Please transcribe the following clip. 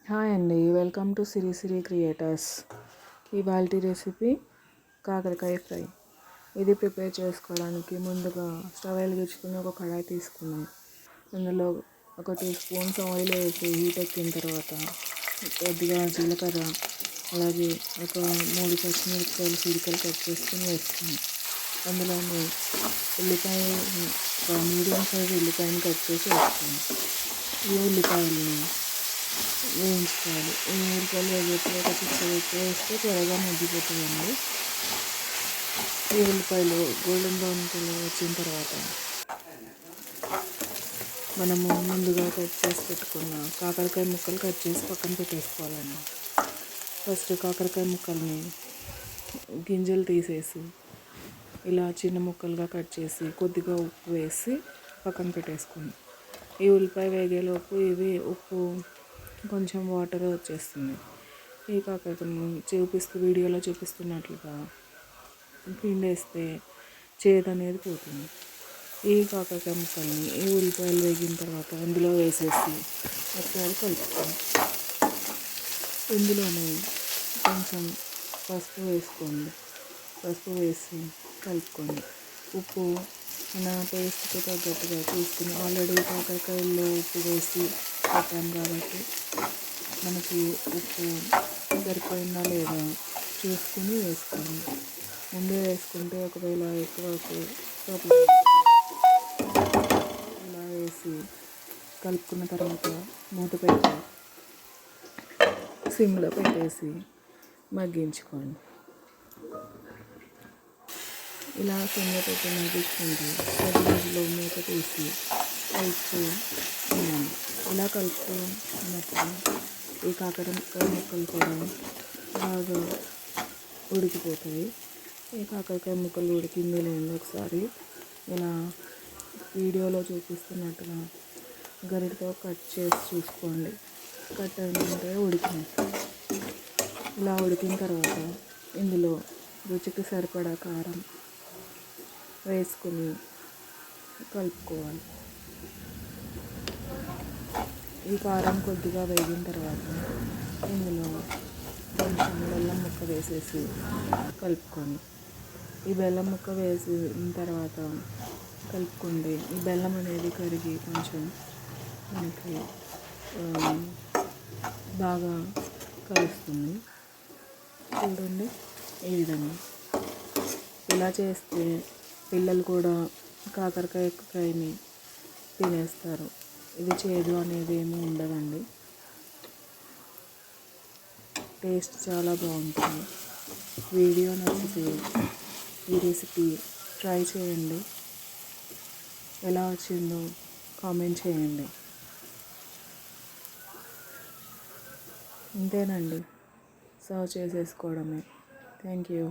Hi అండి, welcome to Siri Siri creators. ఇవాల్టి recipe కాకరకాయ ఫ్రై. ఇది ప్రిపేర్ చేసుకోవడానికి ముందుగా స్టవ్ వెలిగించుకుని ఒక కడాయి తీసుకున్నాం. అందులో ఒక 2 స్పూన్స్ ఆయిల్ వేసి హీట్ ఎక్కిన తర్వాత కొద్దిగా జీలకర్ర, అలాగే ఒక 3 పచ్చిమిరపకాయలు చీలికలు కట్ చేసుకుని వేసుకున్నాం. అందులోనే ఉల్లిపాయ, ఒక మీడియం సైజ్ ఉల్లిపాయని కట్ చేసి వేసుకున్నాం. ఈ ఉల్లిపాయలని వేయించుకోవాలి. ఈ ఉల్లిపాయలు వేగేటప్పుడు ఒక వేస్తే త్వరగా మగ్గిపోతుందండి. ఈ ఉల్లిపాయలు గోల్డెన్ బ్రౌన్ కలర్ వచ్చిన తర్వాత మనము ముందుగా కట్ చేసి పెట్టుకున్న కాకరకాయ ముక్కలు కట్ చేసి పక్కన పెట్టేసుకోవాలండి. ఫస్ట్ కాకరకాయ ముక్కల్ని గింజలు తీసేసి ఇలా చిన్న ముక్కలుగా కట్ చేసి కొద్దిగా ఉప్పు వేసి పక్కన పెట్టేసుకోండి. ఈ ఉల్లిపాయ వేగేలోపు ఇవి ఉప్పు కొంచెం వాటర్ వచ్చేస్తుంది. ఈ కాకరకాయ వీడియోలో చూపిస్తున్నట్లుగా పిండేస్తే చేదు అనేది పోతుంది. ఈ కాకరకాయ ముక్కల్ని ఈ ఉల్లిపాయలు వేగిన తర్వాత అందులో వేసేసి ఒకసారి కలుపుకోండి. ఇందులోనే కొంచెం పసుపు వేసుకోండి. పసుపు వేసి కలుపుకోండి. ఉప్పు మన టేస్ట్కి తగ్గట్టుగా చూసుకుని, ఆల్రెడీ కాకరకాయల్లో ఉప్పు వేసి పెట్టాం కాబట్టి మనకి ఉప్పు సరిపోయిందా లేదా చూసుకుని వేసుకోండి. ముందే వేసుకుంటే ఒకవేళ ఎక్కువ ఇలా వేసి కలుపుకున్న తర్వాత మూత పెట్టి సిమ్లో పెట్టేసి మగ్గించుకోండి. ఇలా సిమ్లో పెట్టి మగ్గించుకుంటే మధ్యలో మూత తీసి కలుపుతూ ఉండండి. ఇలా కలుపుతూ ఉన్నప్పుడు ఈ కాకరకాయ ముక్కలు కూడా బాగా ఉడికిపోతాయి. ఈ కాకరకాయ ముక్కలు ఉడికింది లేదో ఒకసారి ఇలా వీడియోలో చూపిస్తున్నట్టుగా గరిటతో కట్ చేసి చూసుకోండి. కట్ అయిందంటే ఉడికినట్టు. ఇలా ఉడికిన తర్వాత ఇందులో రుచికి సరిపడా కారం వేసుకుని కలుపుకోవాలి. ఈ కారం కొద్దిగా వేగిన తర్వాత ఇందులో కొంచెం బెల్లం ముక్క వేసేసి కలుపుకోండి. ఈ బెల్లం ముక్క వేసిన తర్వాత కలుపుకోండి. ఈ బెల్లం అనేది కరిగి కొంచెం మనకి బాగా కలుస్తుంది. చూడండి, ఈ విధంగా ఇలా చేస్తే పిల్లలు కూడా కాకరకాయ ఫ్రైని తినేస్తారు. ఇది చేదు అనేది ఏమీ ఉండదండి. టేస్ట్ చాలా బాగుంటుంది. వీడియో నచ్చితే ఈ రెసిపీ ట్రై చేయండి. ఎలా వచ్చిందో కామెంట్ చేయండి. ఇంతేనండి, సర్వ్ చేసేసుకోవడమే. Thank you.